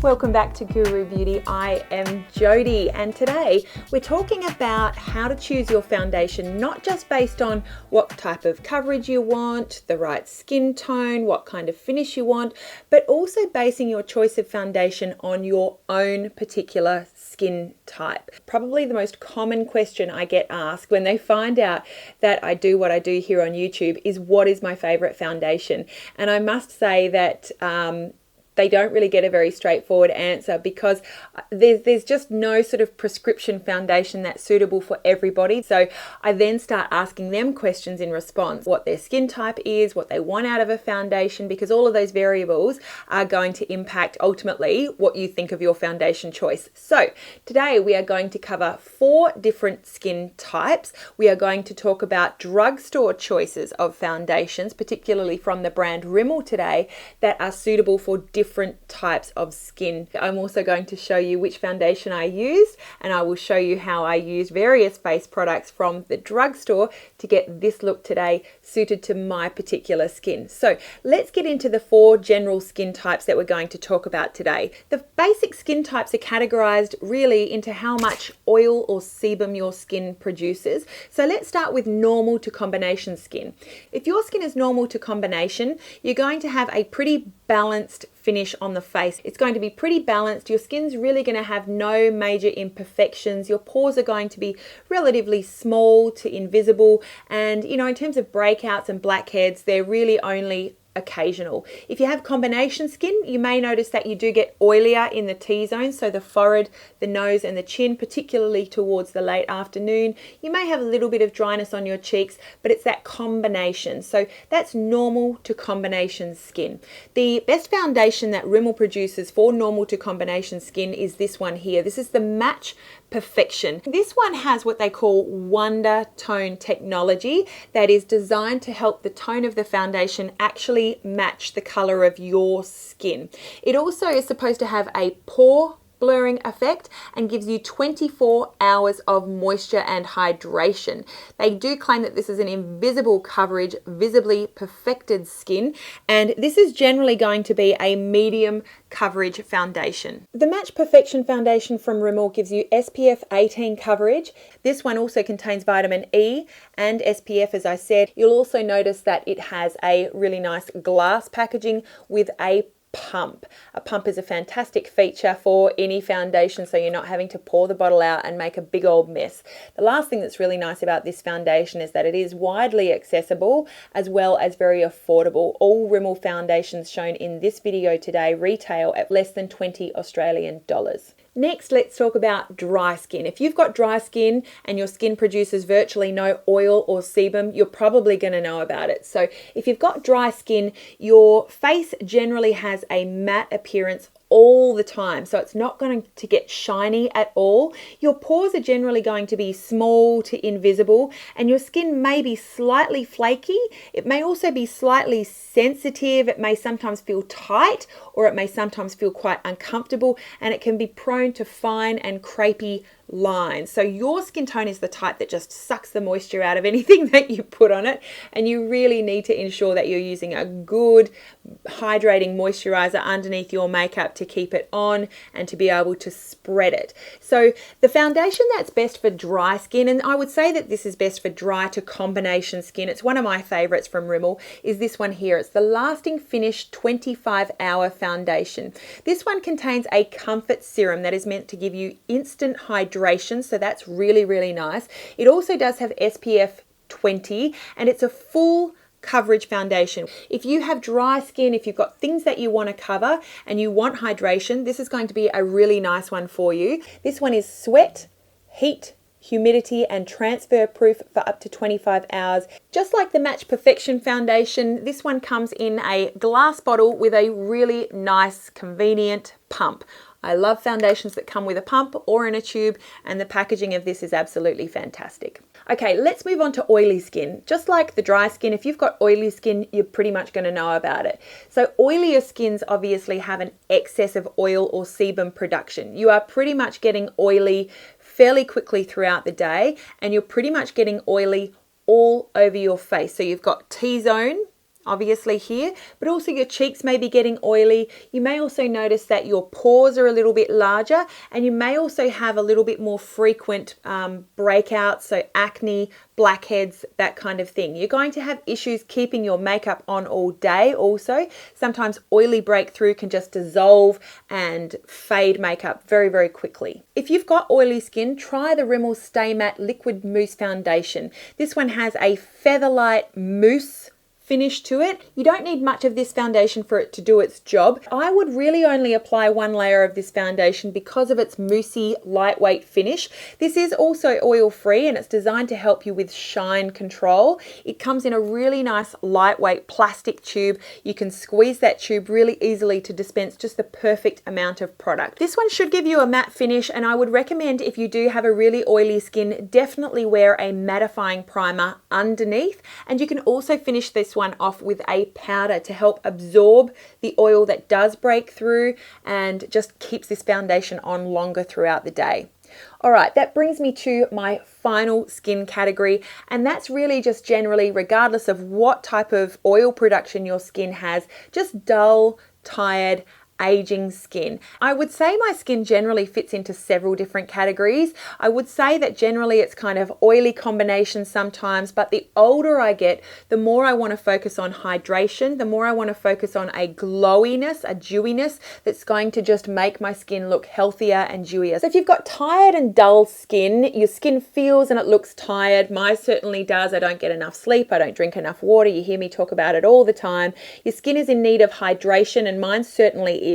Welcome back to Goo Roo Beauty. I am Jodi, and today we're talking about how to choose your foundation, not just based on what type of coverage you want, the right skin tone, what kind of finish you want, but also basing your choice of foundation on your own particular skin type. Probably the most common question I get asked when they find out that I do what I do here on YouTube is, what is my favorite foundation? And I must say that they don't really get a very straightforward answer, because there's just no sort of prescription foundation that's suitable for everybody. So I then start asking them questions in response, what their skin type is, what they want out of a foundation, because all of those variables are going to impact ultimately what you think of your foundation choice. So today we are going to cover 4 different skin types. We are going to talk about drugstore choices of foundations, particularly from the brand Rimmel today, that are suitable for different types of skin. I'm also going to show you which foundation I used, and I will show you how I used various face products from the drugstore to get this look today suited to my particular skin. So let's get into the 4 general skin types that we're going to talk about today. The basic skin types are categorized really into how much oil or sebum your skin produces. So let's start with normal to combination skin. If your skin is normal to combination, you're going to have a pretty balanced finish on the face. It's going to be pretty balanced. Your skin's really going to have no major imperfections. Your pores are going to be relatively small to invisible. And, you know, in terms of breakouts and blackheads, they're really only occasional. If you have combination skin, you may notice that you do get oilier in the T-zone, so the forehead, the nose and the chin, particularly towards the late afternoon. You may have a little bit of dryness on your cheeks, but it's that combination. So that's normal to combination skin. The best foundation that Rimmel produces for normal to combination skin is this one here. This is the Match Perfection. This one has what they call Wonder Tone technology that is designed to help the tone of the foundation actually match the color of your skin. It also is supposed to have a pore blurring effect and gives you 24 hours of moisture and hydration. They do claim that this is an invisible coverage, visibly perfected skin, and this is generally going to be a medium coverage foundation. The Match Perfection foundation from Rimmel gives you SPF 18 coverage. This one also contains vitamin E and SPF, as I said. You'll also notice that it has a really nice glass packaging with a pump. A pump is a fantastic feature for any foundation, so you're not having to pour the bottle out and make a big old mess. The last thing that's really nice about this foundation is that it is widely accessible as well as very affordable. All Rimmel foundations shown in this video today retail at less than 20 Australian dollars. Next, let's talk about dry skin. If you've got dry skin and your skin produces virtually no oil or sebum, you're probably going to know about it. So if you've got dry skin, your face generally has a matte appearance all the time, so it's not going to get shiny at all. Your pores are generally going to be small to invisible, and your skin may be slightly flaky. It may also be slightly sensitive. It may sometimes feel tight, or it may sometimes feel quite uncomfortable, and it can be prone to fine and crepey lines. So your skin tone is the type that just sucks the moisture out of anything that you put on it, and you really need to ensure that you're using a good hydrating moisturizer underneath your makeup to keep it on and to be able to spread it. So the foundation that's best for dry skin, and I would say that this is best for dry to combination skin, it's one of my favorites from Rimmel, is this one here. It's the Lasting Finish 25-hour foundation. This one contains a comfort serum that is meant to give you instant hydration, so that's really, really nice. It also does have SPF 20, and it's a full coverage foundation. If you have dry skin, if you've got things that you want to cover and you want hydration, this is going to be a really nice one for you. This one is sweat, heat, humidity and transfer proof for up to 25 hours. Just like the Match Perfection foundation, this one comes in a glass bottle with a really nice, convenient pump. I love foundations that come with a pump or in a tube, and the packaging of this is absolutely fantastic. Okay, let's move on to oily skin. Just like the dry skin, if you've got oily skin, you're pretty much going to know about it. So oilier skins obviously have an excess of oil or sebum production. You are pretty much getting oily fairly quickly throughout the day, and you're pretty much getting oily all over your face. So you've got T-zone obviously here, but also your cheeks may be getting oily. You may also notice that your pores are a little bit larger, and you may also have a little bit more frequent breakouts, so acne, blackheads, that kind of thing. You're going to have issues keeping your makeup on all day also. Sometimes oily breakthrough can just dissolve and fade makeup very, very quickly. If you've got oily skin, try the Rimmel Stay Matte Liquid Mousse Foundation. This one has a featherlight mousse finish to it. You don't need much of this foundation for it to do its job. I would really only apply one layer of this foundation because of its moussey, lightweight finish. This is also oil-free and it's designed to help you with shine control. It comes in a really nice lightweight plastic tube. You can squeeze that tube really easily to dispense just the perfect amount of product. This one should give you a matte finish, and I would recommend, if you do have a really oily skin, definitely wear a mattifying primer underneath, and you can also finish this one off with a powder to help absorb the oil that does break through and just keeps this foundation on longer throughout the day. All right, that brings me to my final skin category, and that's really just generally, regardless of what type of oil production your skin has, just dull, tired, aging skin. I would say my skin generally fits into several different categories. I would say that generally it's kind of oily combination sometimes, but the older I get, the more I want to focus on hydration, the more I want to focus on a glowiness, a dewiness that's going to just make my skin look healthier and dewier. So if you've got tired and dull skin, your skin feels and it looks tired. Mine certainly does. I don't get enough sleep. I don't drink enough water. You hear me talk about it all the time. Your skin is in need of hydration, and mine certainly is.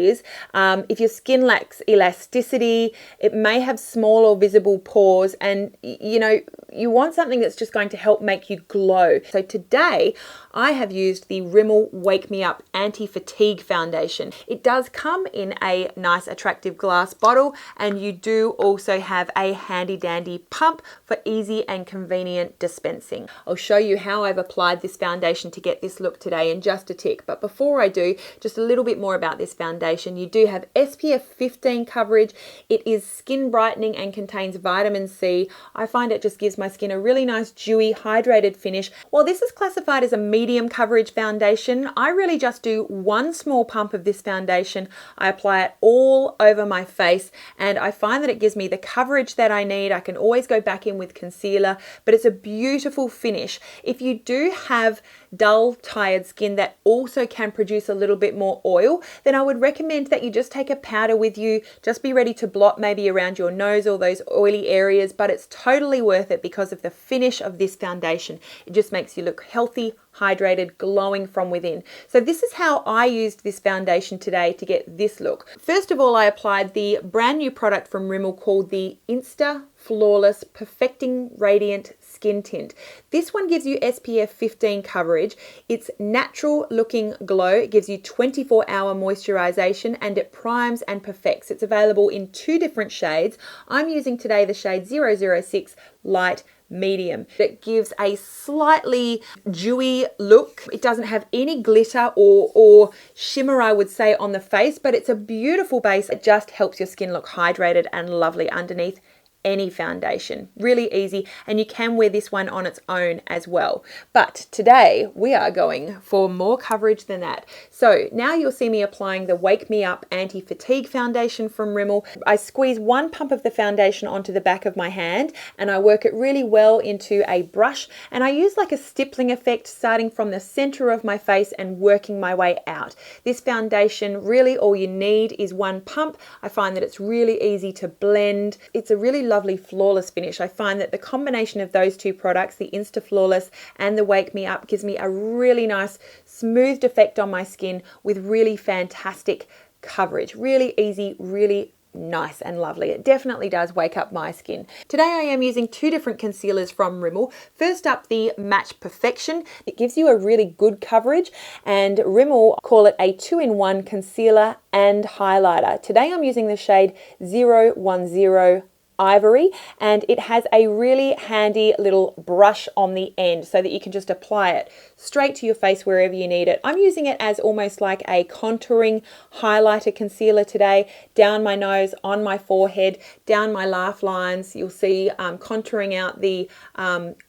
If your skin lacks elasticity, it may have small or visible pores, and you know, you want something that's just going to help make you glow. So today I have used the Rimmel Wake Me Up Anti-Fatigue Foundation. It does come in a nice attractive glass bottle, and you do also have a handy dandy pump for easy and convenient dispensing. I'll show you how I've applied this foundation to get this look today in just a tick, but before I do, just a little bit more about this foundation. You do have SPF 15 coverage. It is skin brightening and contains vitamin C. I find it just gives my skin a really nice dewy, hydrated finish. While this is classified as a medium coverage foundation, I really just do one small pump of this foundation. I apply it all over my face, and I find that it gives me the coverage that I need. I can always go back in with concealer, but it's a beautiful finish. If you do have dull, tired skin that also can produce a little bit more oil, then I would recommend that you just take a powder with you. Just be ready to blot maybe around your nose or those oily areas, but it's totally worth it because of the finish of this foundation. It just makes you look healthy, hydrated, glowing from within. So this is how I used this foundation today to get this look. First of all, I applied the brand new product from Rimmel called the Insta Flawless Perfecting Radiant Skin Tint. This one gives you SPF 15 coverage. It's natural looking glow. It gives you 24-hour moisturization, and it primes and perfects. It's available in 2 different shades. I'm using today the shade 006 Light Medium. It gives a slightly dewy look. It doesn't have any glitter or shimmer, I would say, on the face, but it's a beautiful base. It just helps your skin look hydrated and lovely underneath any foundation. Really easy, and you can wear this one on its own as well. But today we are going for more coverage than that. So now you'll see me applying the Wake Me Up Anti-Fatigue Foundation from Rimmel. I squeeze one pump of the foundation onto the back of my hand, and I work it really well into a brush, and I use like a stippling effect, starting from the center of my face and working my way out. This foundation, really all you need is one pump. I find that it's really easy to blend. It's a really lovely flawless finish. I find that the combination of those 2 products, the Insta Flawless and the Wake Me Up, gives me a really nice smoothed effect on my skin with really fantastic coverage. Really easy, really nice and lovely. It definitely does wake up my skin. Today I am using 2 different concealers from Rimmel. First up, the Match Perfection. It gives you a really good coverage, and Rimmel call it a 2-in-1 concealer and highlighter. Today I'm using the shade 010 ivory, and it has a really handy little brush on the end so that you can just apply it straight to your face wherever you need it. I'm using it as almost like a contouring highlighter concealer today, down my nose, on my forehead, down my laugh lines. You'll see contouring out the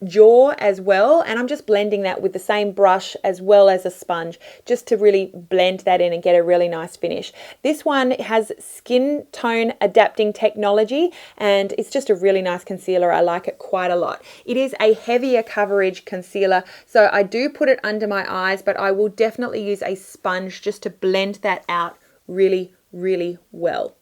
jaw as well, and I'm just blending that with the same brush as well as a sponge, just to really blend that in and get a really nice finish. This one has skin tone adapting technology, and it's just a really nice concealer. I like it quite a lot. It is a heavier coverage concealer, so I do put it under my eyes, but I will definitely use a sponge just to blend that out really, really well.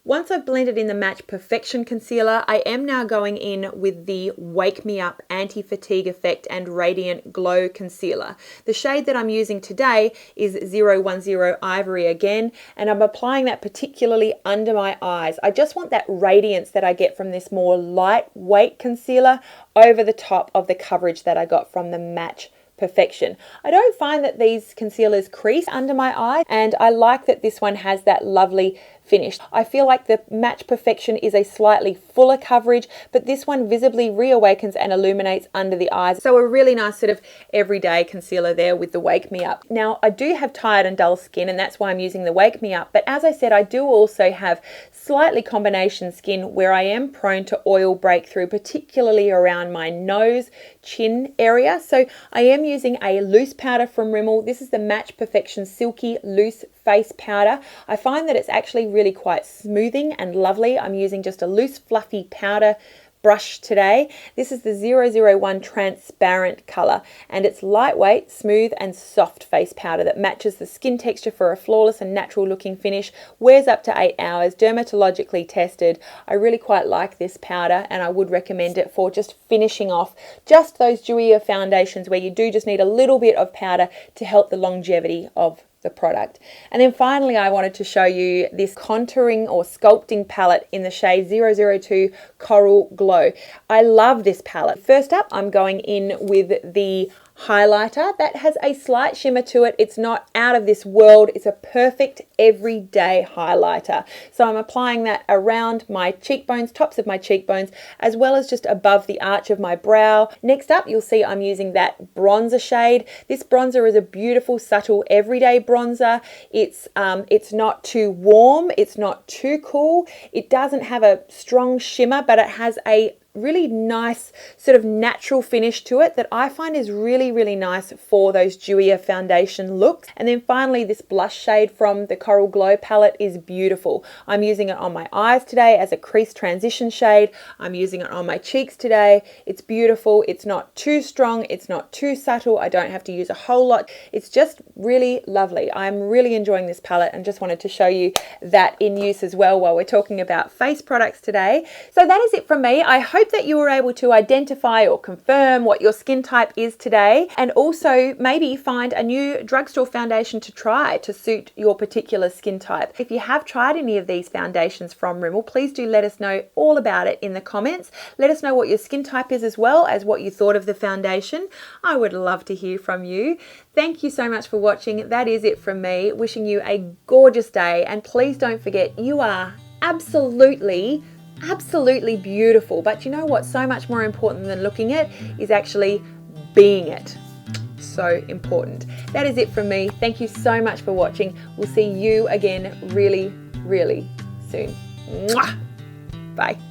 Once I've blended in the Match Perfection concealer, I am now going in with the Wake Me Up Anti-Fatigue Effect and Radiant Glow concealer. The shade that I'm using today is 010 Ivory again, and I'm applying that particularly under my eyes. I just want that radiance that I get from this more lightweight concealer over the top of the coverage that I got from the Match Perfection. I don't find that these concealers crease under my eye, and I like that this one has that lovely finish. I feel like the Match Perfection is a slightly fuller coverage, but this one visibly reawakens and illuminates under the eyes. So a really nice sort of everyday concealer there with the Wake Me Up. Now, I do have tired and dull skin, and that's why I'm using the Wake Me Up, but as I said, I do also have slightly combination skin where I am prone to oil breakthrough, particularly around my nose, chin area. So I am using a loose powder from Rimmel. This is the Match Perfection Silky Loose Face Powder. I find that it's actually really quite smoothing and lovely. I'm using just a loose fluffy powder brush today. This is the 001 transparent color, and it's lightweight, smooth and soft face powder that matches the skin texture for a flawless and natural looking finish. Wears up to 8 hours, dermatologically tested. I really quite like this powder, and I would recommend it for just finishing off just those dewier foundations where you do just need a little bit of powder to help the longevity of the product. And then finally, I wanted to show you this contouring or sculpting palette in the shade 002 Coral Glow. I love this palette. First up, I'm going in with the highlighter that has a slight shimmer to it. It's not out of this world. It's a perfect everyday highlighter. So I'm applying that around my cheekbones, tops of my cheekbones, as well as just above the arch of my brow. Next up, you'll see I'm using that bronzer shade. This bronzer is a beautiful, subtle, everyday bronzer. It's not too warm. It's not too cool. It doesn't have a strong shimmer, but it has a really nice sort of natural finish to it that I find is really, really nice for those dewier foundation looks. And then finally, this blush shade from the Coral Glow palette is beautiful. I'm using it on my eyes today as a crease transition shade. I'm using it on my cheeks today. It's beautiful. It's not too strong. It's not too subtle. I don't have to use a whole lot. It's just really lovely. I'm really enjoying this palette and just wanted to show you that in use as well while we're talking about face products today. So that is it from me. I hope that you were able to identify or confirm what your skin type is today, and also maybe find a new drugstore foundation to try to suit your particular skin type. If you have tried any of these foundations from Rimmel, please do let us know all about it in the comments. Let us know what your skin type is as well as what you thought of the foundation. I would love to hear from you. Thank you so much for watching. That is it from me. Wishing you a gorgeous day, and please don't forget, you are absolutely beautiful. But you know what's so much more important than looking it is actually being it. So important. That is it from me. Thank you so much for watching. We'll see you again really, really soon. Mwah! Bye.